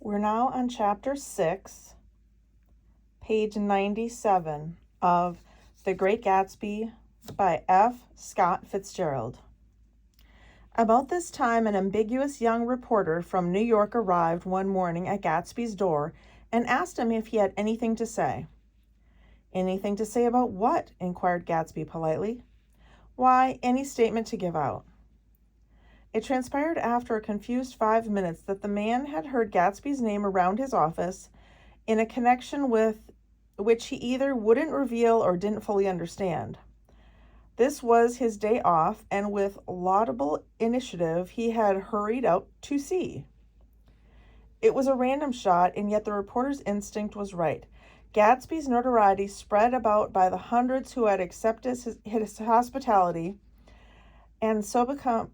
We're now on chapter 6, page 97 of The Great Gatsby by F. Scott Fitzgerald. About this time, an ambiguous young reporter from New York arrived one morning at Gatsby's door and asked him if he had anything to say. "Anything to say about what?" inquired Gatsby politely. "Why, any statement to give out." It transpired after a confused 5 minutes that the man had heard Gatsby's name around his office in a connection with which he either wouldn't reveal or didn't fully understand. This was his day off, and with laudable initiative, he had hurried out to see. It was a random shot, and yet the reporter's instinct was right. Gatsby's notoriety spread about by the hundreds who had accepted his hospitality and so become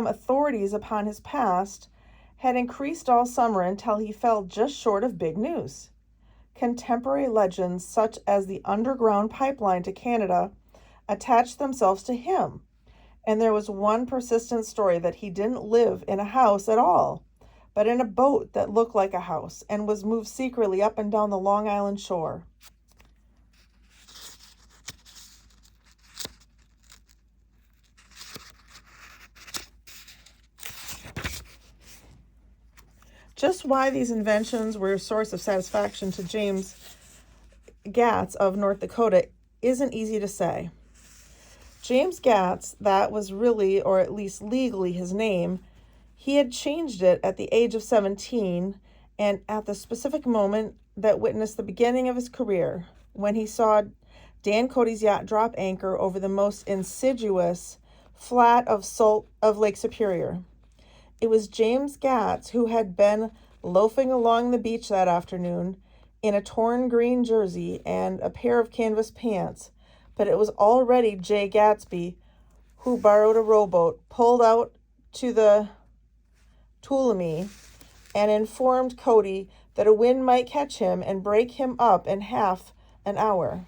authorities upon his past, had increased all summer until he fell just short of big news. Contemporary legends such as the underground pipeline to Canada attached themselves to him, and there was one persistent story that he didn't live in a house at all, but in a boat that looked like a house and was moved secretly up and down the Long Island shore. Just why these inventions were a source of satisfaction to James Gatz of North Dakota isn't easy to say. James Gatz, that was really, or at least legally, his name. He had changed it at the age of 17 and at the specific moment that witnessed the beginning of his career, when he saw Dan Cody's yacht drop anchor over the most insidious flat of salt of Lake Superior. It was James Gatz who had been loafing along the beach that afternoon in a torn green jersey and a pair of canvas pants, but it was already J. Gatsby who borrowed a rowboat, pulled out to the Tuolumne, and informed Cody that a wind might catch him and break him up in half an hour.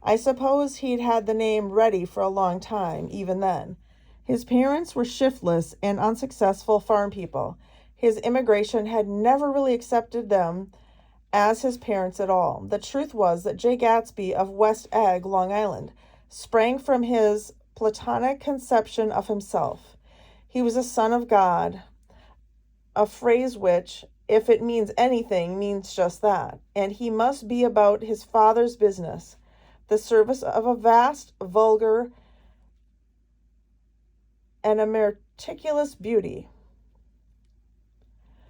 I suppose he'd had the name ready for a long time, even then. His parents were shiftless and unsuccessful farm people. His immigration had never really accepted them as his parents at all. The truth was that J. Gatsby of West Egg, Long Island, sprang from his Platonic conception of himself. He was a son of God, a phrase which, if it means anything, means just that. And he must be about his father's business, the service of a vast, vulgar, and a meticulous beauty.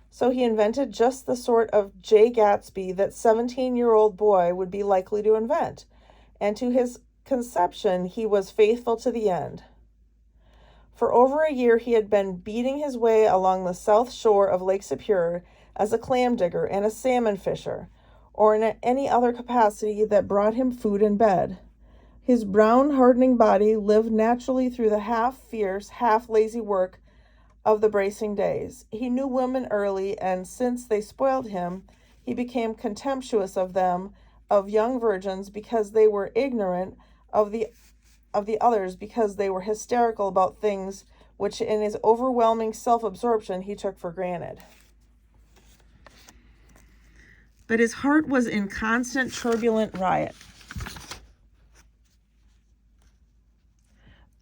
So he invented just the sort of J. Gatsby that 17-year-old boy would be likely to invent, and to his conception he was faithful to the end. For over a year he had been beating his way along the south shore of Lake Superior as a clam digger and a salmon fisher, or in any other capacity that brought him food and bed. His brown, hardening body lived naturally through the half-fierce, half-lazy work of the bracing days. He knew women early, and since they spoiled him, he became contemptuous of them, of young virgins, because they were ignorant of the others, because they were hysterical about things which in his overwhelming self-absorption he took for granted. But his heart was in constant turbulent riot.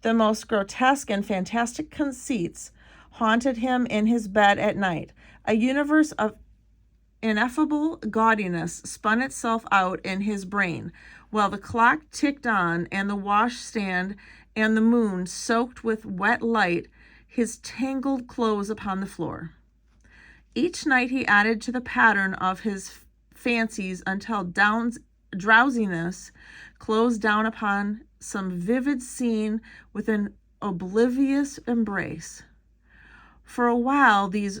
The most grotesque and fantastic conceits haunted him in his bed at night. A universe of ineffable gaudiness spun itself out in his brain, while the clock ticked on and the washstand and the moon soaked with wet light his tangled clothes upon the floor. Each night he added to the pattern of his fancies until drowsiness closed down upon some vivid scene with an oblivious embrace. For a while, these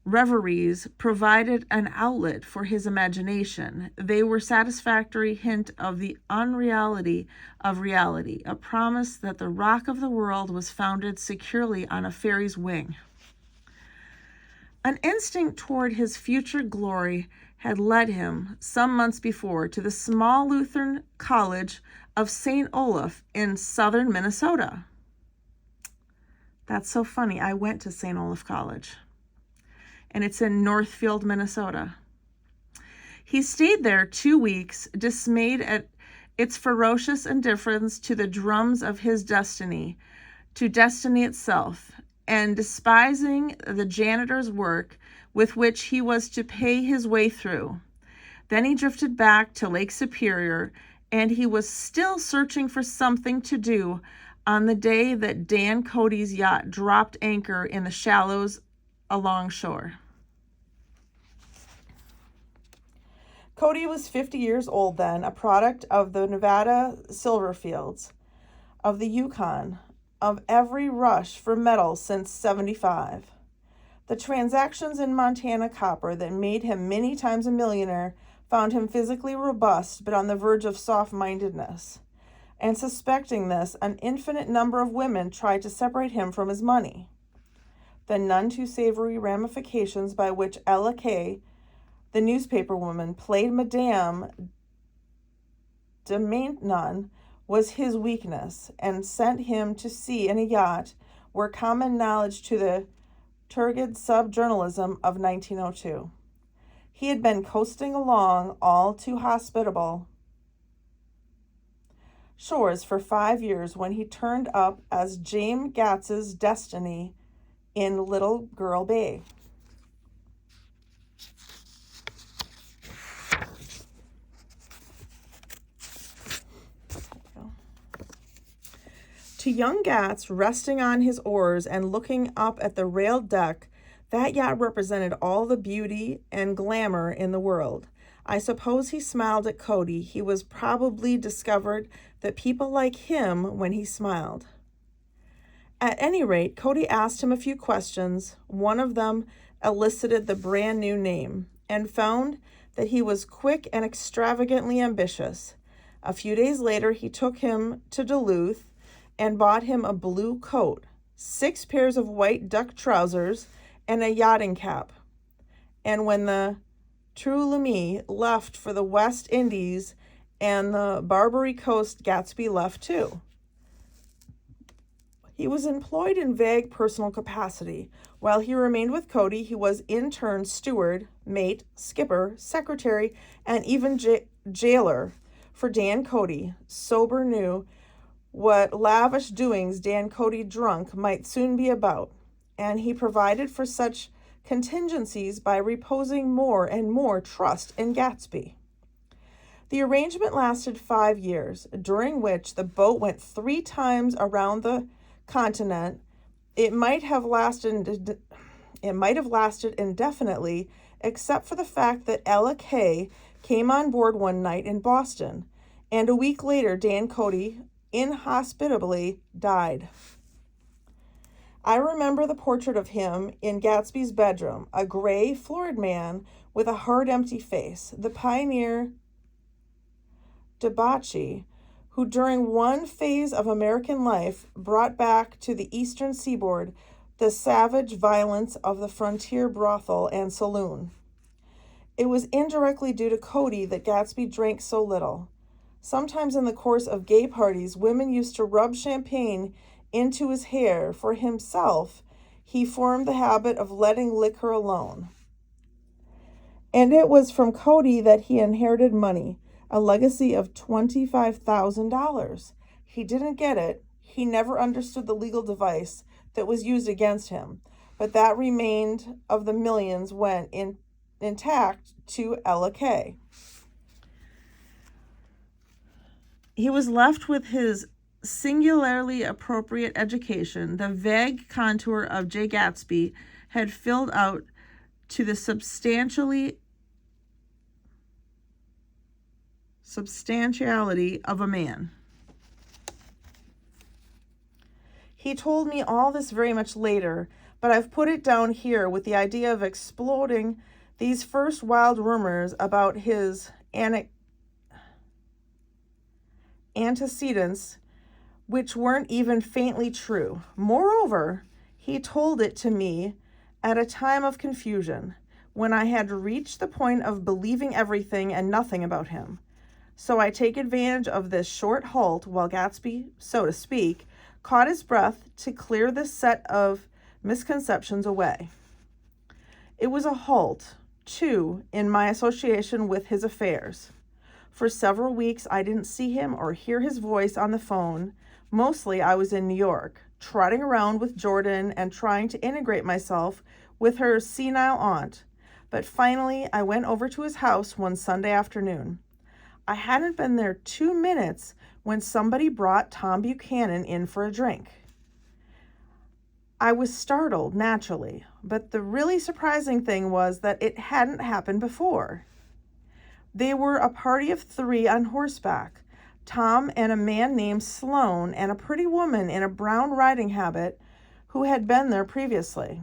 reveries provided an outlet for his imagination. They were a satisfactory hint of the unreality of reality, a promise that the rock of the world was founded securely on a fairy's wing. An instinct toward his future glory had led him, some months before, to the small Lutheran college of St. Olaf in southern Minnesota. That's so funny. I went to St. Olaf College. and it's in Northfield, Minnesota. He stayed there 2 weeks, dismayed at its ferocious indifference to the drums of his destiny, to destiny itself, and despising the janitor's work with which he was to pay his way through. Then he drifted back to Lake Superior, and he was still searching for something to do on the day that Dan Cody's yacht dropped anchor in the shallows alongshore. Cody was 50 years old then, a product of the Nevada silver fields, of the Yukon, of every rush for metal since '75. The transactions in Montana copper that made him many times a millionaire found him physically robust but on the verge of soft-mindedness. And suspecting this, an infinite number of women tried to separate him from his money. The none too savory ramifications by which Ella Kay, the newspaper woman, played Madame de Maintenon was his weakness, and sent him to sea in a yacht were common knowledge to the turgid sub-journalism of 1902. He had been coasting along all too hospitable shores for 5 years when he turned up as James Gats's destiny in Little Girl Bay. To young Gats, resting on his oars and looking up at the railed deck, that yacht represented all the beauty and glamour in the world. I suppose he smiled at Cody. He was probably discovered that people like him when he smiled. At any rate, Cody asked him a few questions. One of them elicited the brand new name, and found that he was quick and extravagantly ambitious. A few days later, he took him to Duluth and bought him a blue coat, 6 pairs of white duck trousers, and a yachting cap. And when the Tuolumne left for the West Indies and the Barbary Coast, Gatsby left too. He was employed in vague personal capacity. While he remained with Cody, he was in turn steward, mate, skipper, secretary, and even jailer for Dan Cody. Sober knew what lavish doings Dan Cody drunk might soon be about, and he provided for such contingencies by reposing more and more trust in Gatsby. The arrangement lasted 5 years, during which the boat went 3 times around the continent. It might have lasted indefinitely, except for the fact that Ella Kay came on board one night in Boston, and a week later Dan Cody inhospitably died. I remember the portrait of him in Gatsby's bedroom, a gray, florid man with a hard, empty face, the pioneer debauchee who during one phase of American life brought back to the eastern seaboard the savage violence of the frontier brothel and saloon. It was indirectly due to Cody that Gatsby drank so little. Sometimes in the course of gay parties, women used to rub champagne into his hair. For himself, he formed the habit of letting liquor alone. And it was from Cody that he inherited money, a legacy of $25,000. He didn't get it. He never understood the legal device that was used against him, but that remained of the millions went intact to Ella Kay. He was left with his singularly appropriate education. The vague contour of J. Gatsby had filled out to the substantiality of a man. He told me all this very much later, but I've put it down here with the idea of exploding these first wild rumors about his antecedents, which weren't even faintly true. Moreover, he told it to me at a time of confusion, when I had reached the point of believing everything and nothing about him. So I take advantage of this short halt while Gatsby, so to speak, caught his breath to clear this set of misconceptions away. It was a halt, too, in my association with his affairs. For several weeks, I didn't see him or hear his voice on the phone. Mostly, I was in New York, trotting around with Jordan and trying to integrate myself with her senile aunt. But finally, I went over to his house one Sunday afternoon. I hadn't been there 2 minutes when somebody brought Tom Buchanan in for a drink. I was startled, naturally, but the really surprising thing was that it hadn't happened before. They were a party of 3 on horseback, Tom and a man named Sloane and a pretty woman in a brown riding habit who had been there previously.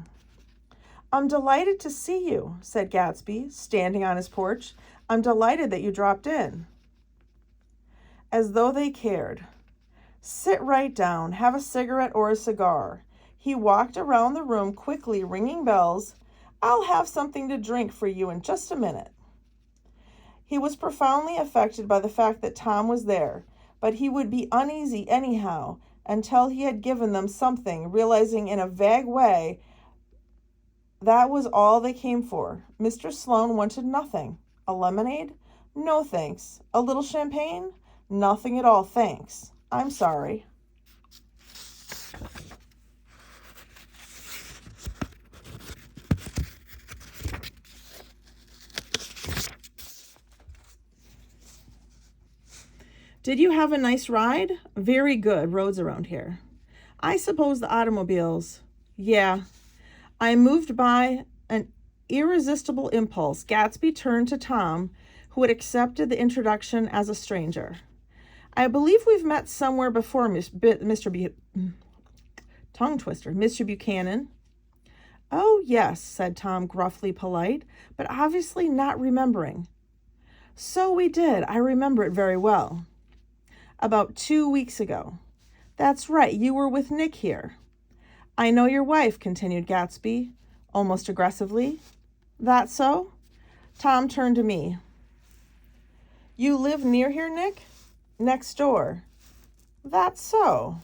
"I'm delighted to see you," said Gatsby, standing on his porch. "I'm delighted that you dropped in." As though they cared. "Sit right down, have a cigarette or a cigar." He walked around the room quickly, ringing bells. "I'll have something to drink for you in just a minute." He was profoundly affected by the fact that Tom was there, but he would be uneasy anyhow until he had given them something, realizing in a vague way that was all they came for. Mr. Sloane wanted nothing. A lemonade? No, thanks. A little champagne? Nothing at all, thanks. I'm sorry. "Did you have a nice ride?" "Very good roads around here." "I suppose the automobiles." "Yeah." I moved by an irresistible impulse. Gatsby turned to Tom, who had accepted the introduction as a stranger. "I believe we've met somewhere before, Mr. Tongue twister, Mr. Buchanan." "Oh, yes," said Tom, gruffly polite, but obviously not remembering. "So we did. I remember it very well." "About 2 weeks ago." "That's right. You were with Nick here." "I know your wife," continued Gatsby, almost aggressively. "That so?" Tom turned to me. "You live near here, Nick?" "Next door." "That's so."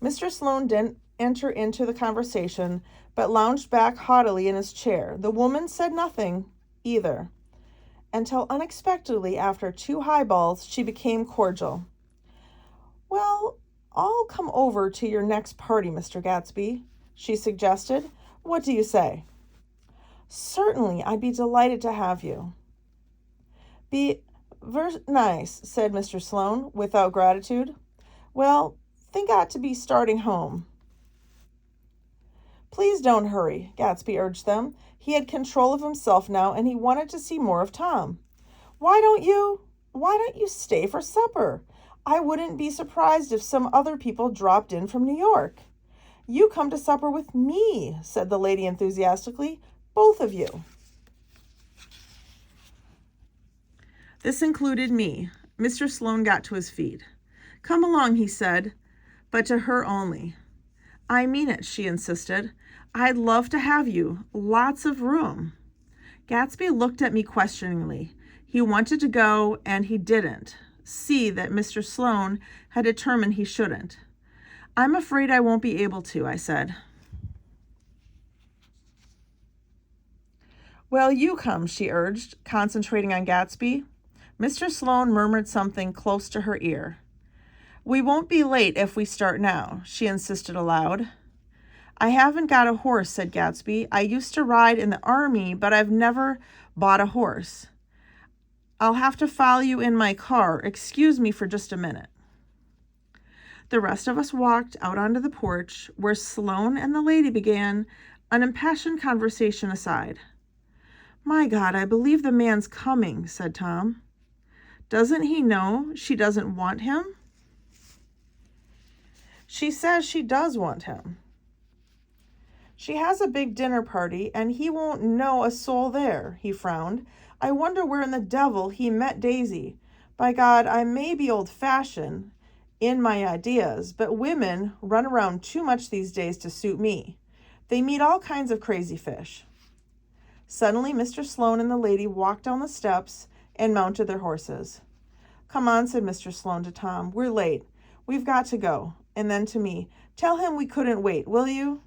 Mr. Sloane didn't enter into the conversation, but lounged back haughtily in his chair. The woman said nothing, either, until unexpectedly, after 2 highballs, she became cordial. "Well, I'll come over to your next party, Mr. Gatsby," she suggested. "What do you say?" "Certainly, I'd be delighted to have you." Nice," said Mr. Sloane, without gratitude. "Well, think I ought to be starting home." "Please don't hurry," Gatsby urged them. He had control of himself now, and he wanted to see more of Tom. Why don't you stay for supper? I wouldn't be surprised if some other people dropped in from New York." "You come to supper with me," said the lady enthusiastically. "Both of you." This included me. Mr. Sloane got to his feet. "Come along," he said, but to her only. "I mean it," she insisted. "I'd love to have you. Lots of room." Gatsby looked at me questioningly. He wanted to go, and he didn't see that Mr. Sloane had determined he shouldn't. "I'm afraid I won't be able to," I said. "Well, you come," she urged, concentrating on Gatsby. Mr. Sloane murmured something close to her ear. "We won't be late if we start now," she insisted aloud. "I haven't got a horse," said Gatsby. "I used to ride in the army, but I've never bought a horse. I'll have to follow you in my car. Excuse me for just a minute." The rest of us walked out onto the porch, where Sloane and the lady began an impassioned conversation aside. "My God, I believe the man's coming," said Tom. "Doesn't he know she doesn't want him?" "She says she does want him." "She has a big dinner party, and he won't know a soul there," he frowned. "I wonder where in the devil he met Daisy. By God, I may be old-fashioned in my ideas, but women run around too much these days to suit me. They meet all kinds of crazy fish." Suddenly, Mr. Sloane and the lady walked down the steps and mounted their horses. "Come on," said Mr. Sloane to Tom. "We're late. We've got to go." And then to me, "Tell him we couldn't wait, will you?"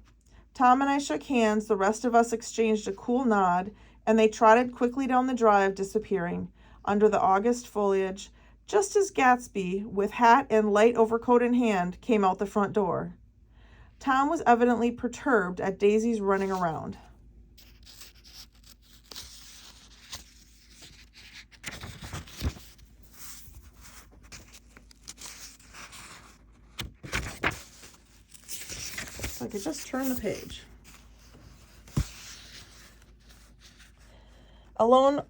Tom and I shook hands, the rest of us exchanged a cool nod, and they trotted quickly down the drive, disappearing under the August foliage, just as Gatsby, with hat and light overcoat in hand, came out the front door. Tom was evidently perturbed at Daisy's running around. So I could just turn the page. Alone,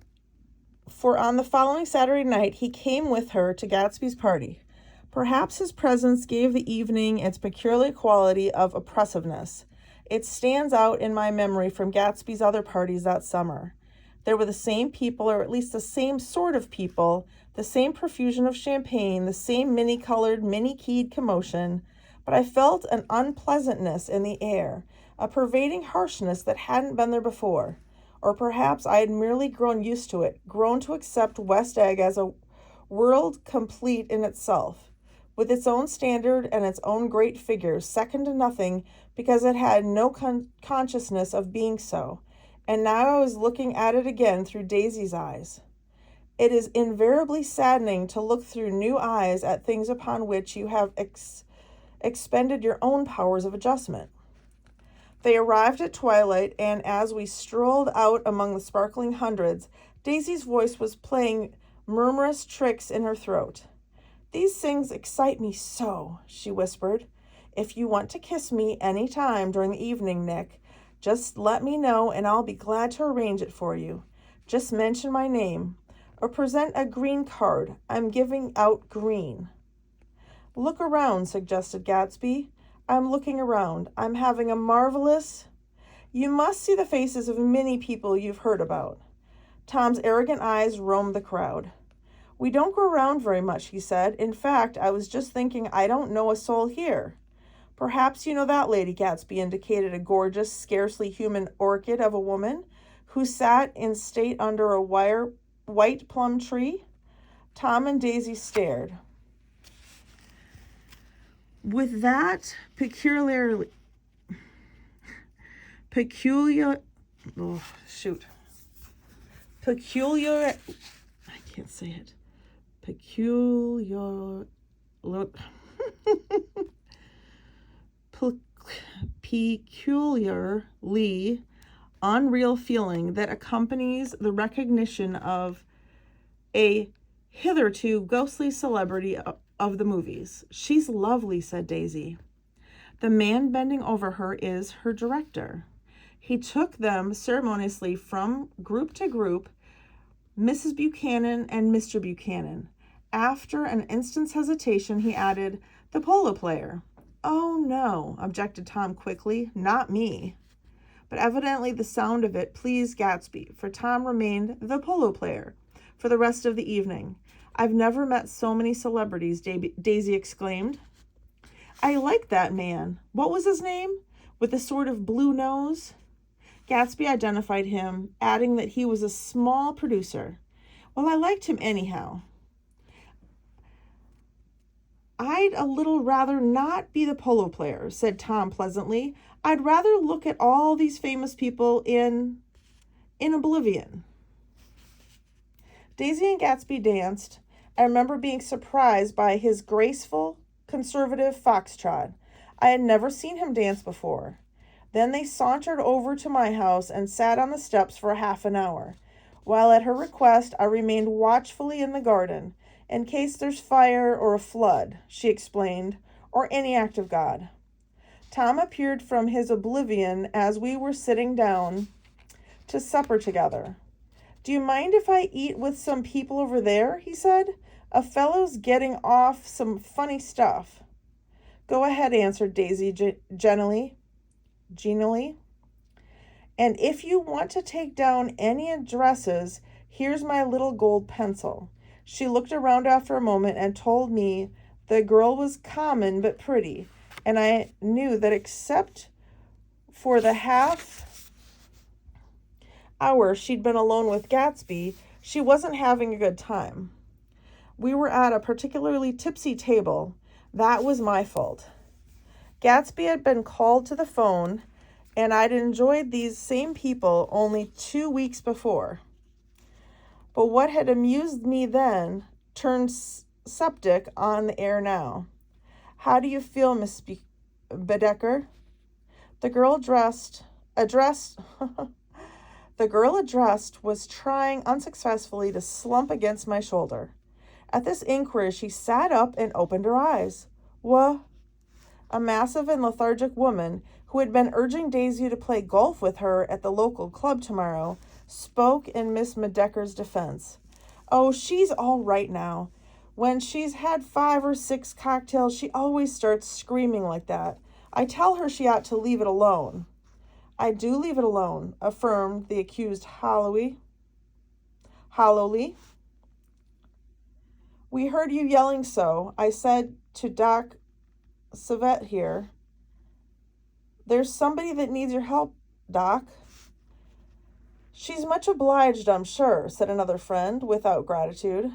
for on the following Saturday night, he came with her to Gatsby's party. Perhaps his presence gave the evening its peculiar quality of oppressiveness. It stands out in my memory from Gatsby's other parties that summer. There were the same people, or at least the same sort of people, the same profusion of champagne, the same many-colored, many-keyed commotion, but I felt an unpleasantness in the air, a pervading harshness that hadn't been there before. Or perhaps I had merely grown used to it, grown to accept West Egg as a world complete in itself, with its own standard and its own great figures, second to nothing, because it had no consciousness of being so. And now I was looking at it again through Daisy's eyes. It is invariably saddening to look through new eyes at things upon which you have expended your own powers of adjustment. They arrived at twilight, and as we strolled out among the sparkling hundreds, Daisy's voice was playing murmurous tricks in her throat. "These things excite me so," she whispered. "If you want to kiss me any time during the evening, Nick, just let me know and I'll be glad to arrange it for you. Just mention my name. Or present a green card. I'm giving out green." "Look around," suggested Gatsby. "I'm looking around. I'm having a marvelous—" "You must see the faces of many people you've heard about." Tom's arrogant eyes roamed the crowd. "We don't go around very much," he said. "In fact, I was just thinking I don't know a soul here. Perhaps you know that lady," Gatsby indicated a gorgeous, scarcely human orchid of a woman who sat in state under a white plum tree. Tom and Daisy stared. With that peculiar, I can't say it. Peculiarly unreal feeling that accompanies the recognition of a hitherto ghostly celebrity of the movies. "She's lovely," said Daisy. "The man bending over her is her director." He took them ceremoniously from group to group, Mrs. Buchanan and Mr. Buchanan. After an instant's hesitation, he added, "The polo player." "Oh, no," objected Tom quickly, "not me." But evidently the sound of it pleased Gatsby, for Tom remained the polo player for the rest of the evening. "I've never met so many celebrities," Daisy exclaimed. "I like that man. What was his name? With the sort of blue nose?" Gatsby identified him, adding that he was a small producer. "Well, I liked him anyhow." "I'd a little rather not be the polo player," said Tom pleasantly. "I'd rather look at all these famous people in oblivion." Daisy and Gatsby danced. I remember being surprised by his graceful, conservative foxtrot. I had never seen him dance before. Then they sauntered over to my house and sat on the steps for half an hour, while at her request I remained watchfully in the garden, "in case there's fire or a flood," she explained, "or any act of God." Tom appeared from his oblivion as we were sitting down to supper together. "Do you mind if I eat with some people over there?" he said. "A fellow's getting off some funny stuff." "Go ahead," answered Daisy genially. "And if you want to take down any addresses, here's my little gold pencil." She looked around after a moment and told me the girl was common but pretty, and I knew that except for the half hour she'd been alone with Gatsby, she wasn't having a good time. We were at a particularly tipsy table. That was my fault. Gatsby had been called to the phone, and I'd enjoyed these same people only 2 weeks before. But what had amused me then turned septic on the air now. How do you feel, Miss Bedecker? The girl addressed was trying unsuccessfully to slump against my shoulder. At this inquiry, she sat up and opened her eyes. Wha? A massive and lethargic woman, who had been urging Daisy to play golf with her at the local club tomorrow, spoke in Miss Bedecker's defense. Oh, she's all right now. When she's had 5 or 6 cocktails, she always starts screaming like that. I tell her she ought to leave it alone. I do leave it alone, affirmed the accused hollowly. We heard you yelling so. I said to Doc Savette here, there's somebody that needs your help, Doc. She's much obliged, I'm sure, said another friend, without gratitude.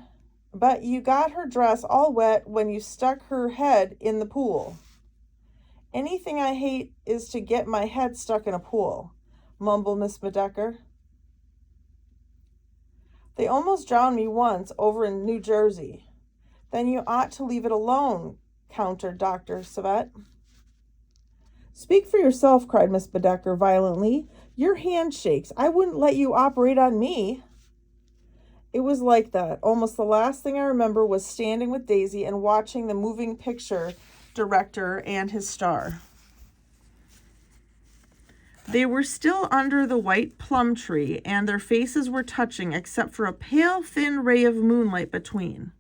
But you got her dress all wet when you stuck her head in the pool. Anything I hate is to get my head stuck in a pool, mumbled Miss Bedecker. They almost drowned me once over in New Jersey. Then you ought to leave it alone, countered Dr. Savette. Speak for yourself, cried Miss Bedecker violently. Your hand shakes. I wouldn't let you operate on me. It was like that. Almost the last thing I remember was standing with Daisy and watching the moving picture director and his star. They were still under the white plum tree, and their faces were touching except for a pale, thin ray of moonlight between.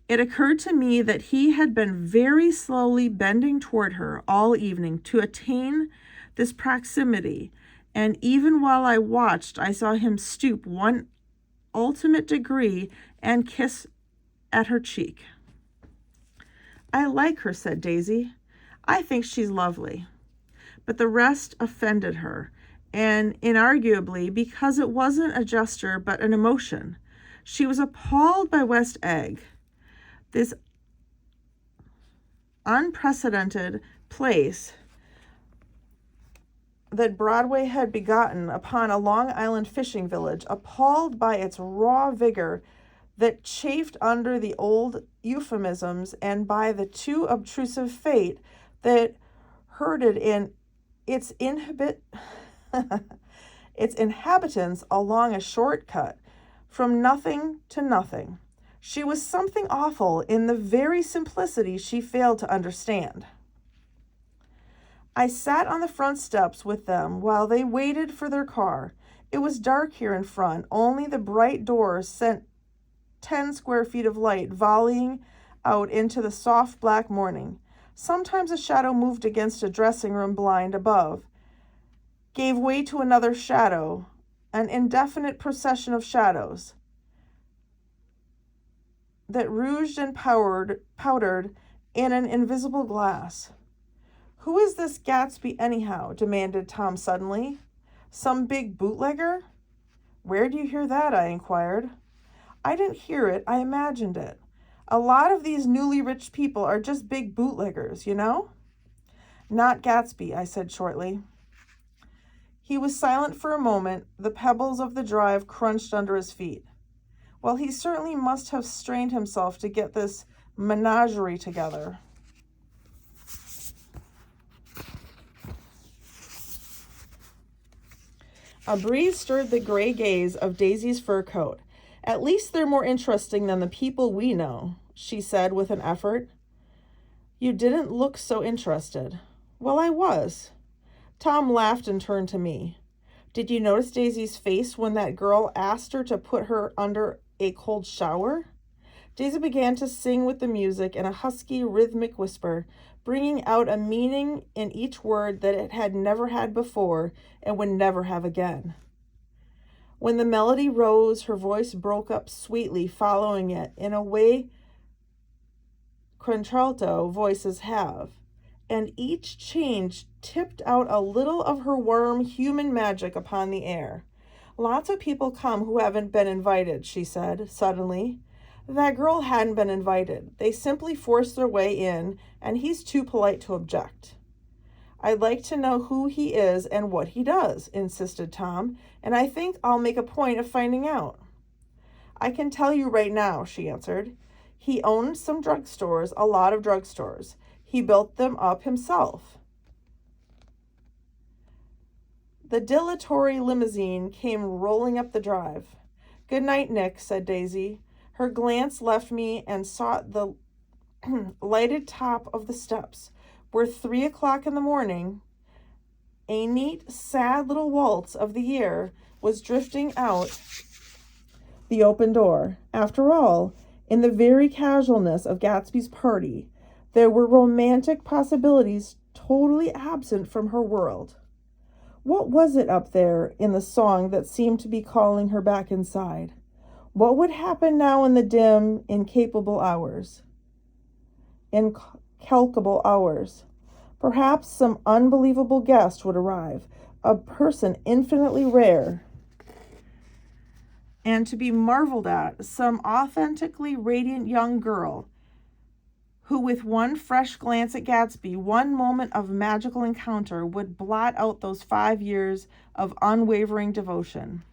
It occurred to me that he had been very slowly bending toward her all evening to attain this proximity, and even while I watched, I saw him stoop one ultimate degree and kiss at her cheek. I like her, said Daisy. I think she's lovely. But the rest offended her, and inarguably because it wasn't a gesture but an emotion. She was appalled by West Egg, this unprecedented place that Broadway had begotten upon a Long Island fishing village, appalled by its raw vigor that chafed under the old euphemisms and by the too obtrusive fate that herded in its inhabitants along a shortcut from nothing to nothing. She was something awful in the very simplicity she failed to understand. I sat on the front steps with them while they waited for their car. It was dark here in front. Only the bright doors sent 10 square feet of light volleying out into the soft black morning. Sometimes a shadow moved against a dressing room blind above, gave way to another shadow, an indefinite procession of shadows that rouged and powdered in an invisible glass. Who is this Gatsby anyhow? Demanded Tom suddenly. Some big bootlegger? Where do you hear that? I inquired. I didn't hear it, I imagined it. A lot of these newly rich people are just big bootleggers, you know? Not Gatsby, I said shortly. He was silent for a moment. The pebbles of the drive crunched under his feet. Well, he certainly must have strained himself to get this menagerie together. A breeze stirred the gray gaze of Daisy's fur coat. At least they're more interesting than the people we know, she said with an effort. You didn't look so interested. Well, I was. Tom laughed and turned to me. Did you notice Daisy's face when that girl asked her to put her under a cold shower? Daisy began to sing with the music in a husky, rhythmic whisper, bringing out a meaning in each word that it had never had before and would never have again. When the melody rose, her voice broke up sweetly, following it in a way contralto voices have, and each change tipped out a little of her warm human magic upon the air. Lots of people come who haven't been invited, she said, suddenly. That girl hadn't been invited. They simply forced their way in, and he's too polite to object. I'd like to know who he is and what he does, insisted Tom, and I think I'll make a point of finding out. I can tell you right now, she answered. He owned some drugstores, a lot of drugstores. He built them up himself. The dilatory limousine came rolling up the drive. Good night, Nick, said Daisy. Her glance left me and sought the lighted top of the steps, where 3 o'clock in the morning, a neat, sad little waltz of the year, was drifting out the open door. After all, in the very casualness of Gatsby's party, there were romantic possibilities totally absent from her world. What was it up there in the song that seemed to be calling her back inside? What would happen now in the dim, incalculable hours? Perhaps some unbelievable guest would arrive, a person infinitely rare and to be marveled at, some authentically radiant young girl who, with one fresh glance at Gatsby, one moment of magical encounter, would blot out those 5 years of unwavering devotion.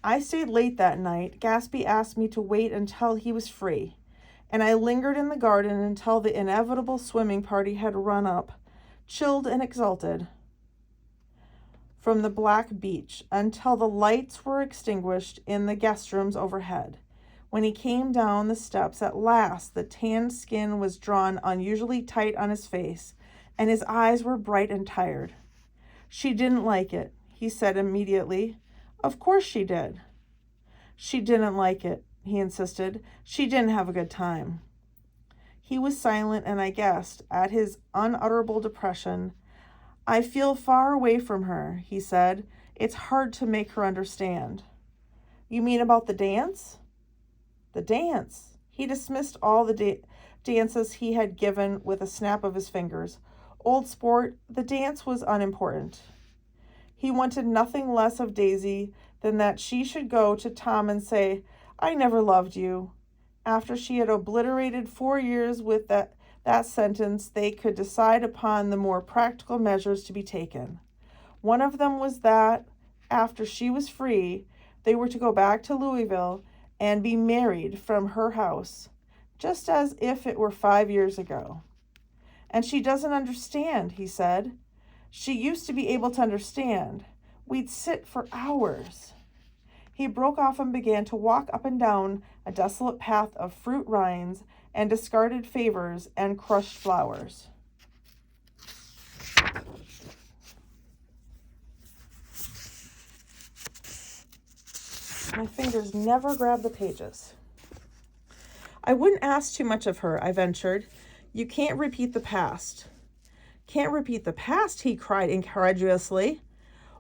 I stayed late that night. Gatsby asked me to wait until he was free, and I lingered in the garden until the inevitable swimming party had run up, chilled and exalted, from the black beach, until the lights were extinguished in the guest rooms overhead. When he came down the steps at last, the tanned skin was drawn unusually tight on his face, and his eyes were bright and tired. She didn't like it, he said immediately. Of course she did. She didn't like it, he insisted. She didn't have a good time. He was silent, and I guessed at his unutterable depression. I feel far away from her, he said. It's hard to make her understand. You mean about the dance? The dance. He dismissed all the dances he had given with a snap of his fingers. Old sport, the dance was unimportant. He wanted nothing less of Daisy than that she should go to Tom and say, I never loved you. After she had obliterated 4 years with that sentence, they could decide upon the more practical measures to be taken. One of them was that, after she was free, they were to go back to Louisville and be married from her house, just as if it were 5 years ago. And she doesn't understand, he said. She used to be able to understand. We'd sit for hours. He broke off and began to walk up and down a desolate path of fruit rinds and discarded favors and crushed flowers. My fingers never grab the pages. I wouldn't ask too much of her, I ventured. You can't repeat the past. Can't repeat the past, he cried incredulously.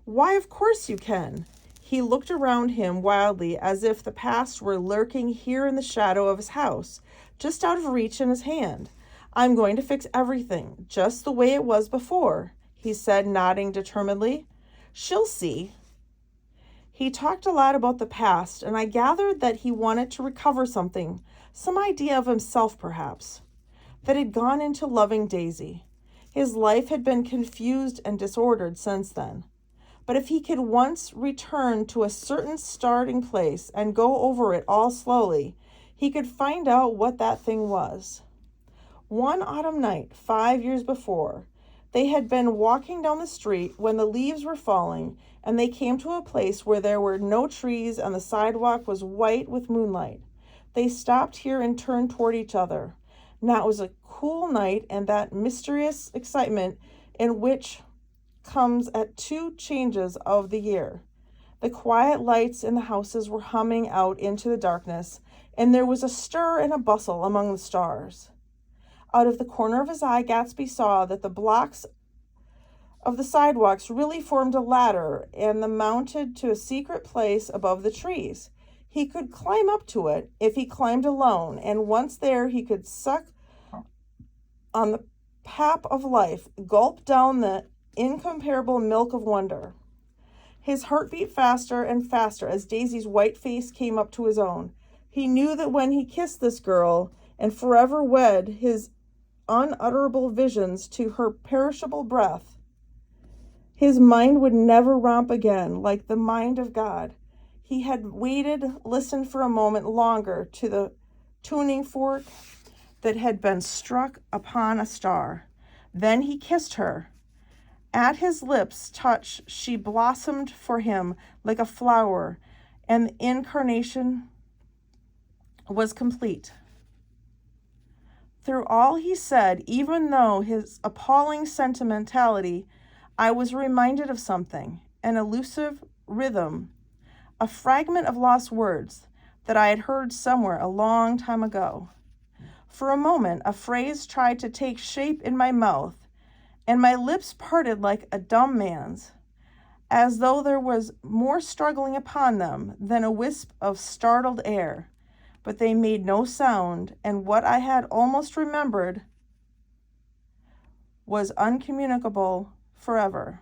Why, of course you can. He looked around him wildly as if the past were lurking here in the shadow of his house, just out of reach in his hand. I'm going to fix everything, just the way it was before, he said, nodding determinedly. She'll see. He talked a lot about the past, and I gathered that he wanted to recover something, some idea of himself perhaps, that had gone into loving Daisy. His life had been confused and disordered since then. But if he could once return to a certain starting place and go over it all slowly, he could find out what that thing was. One autumn night, 5 years before, they had been walking down the street when the leaves were falling, and they came to a place where there were no trees and the sidewalk was white with moonlight. They stopped here and turned toward each other. Now it was a cool night, and that mysterious excitement in which comes at 2 changes of the year. The quiet lights in the houses were humming out into the darkness, and there was a stir and a bustle among the stars. Out of the corner of his eye, Gatsby saw that the blocks of the sidewalks really formed a ladder and mounted to a secret place above the trees. He could climb up to it if he climbed alone, and once there he could suck on the pap of life, gulp down the incomparable milk of wonder. His heart beat faster and faster as Daisy's white face came up to his own. He knew that when he kissed this girl and forever wed his unutterable visions to her perishable breath, his mind would never romp again like the mind of God. He had waited, listened for a moment longer to the tuning fork that had been struck upon a star. Then he kissed her. At his lips' touch, she blossomed for him like a flower, and the incarnation was complete. Through all he said, even though his appalling sentimentality, I was reminded of something, an elusive rhythm, a fragment of lost words that I had heard somewhere a long time ago. For a moment, a phrase tried to take shape in my mouth, and my lips parted like a dumb man's, as though there was more struggling upon them than a wisp of startled air. But they made no sound, and what I had almost remembered was uncommunicable forever.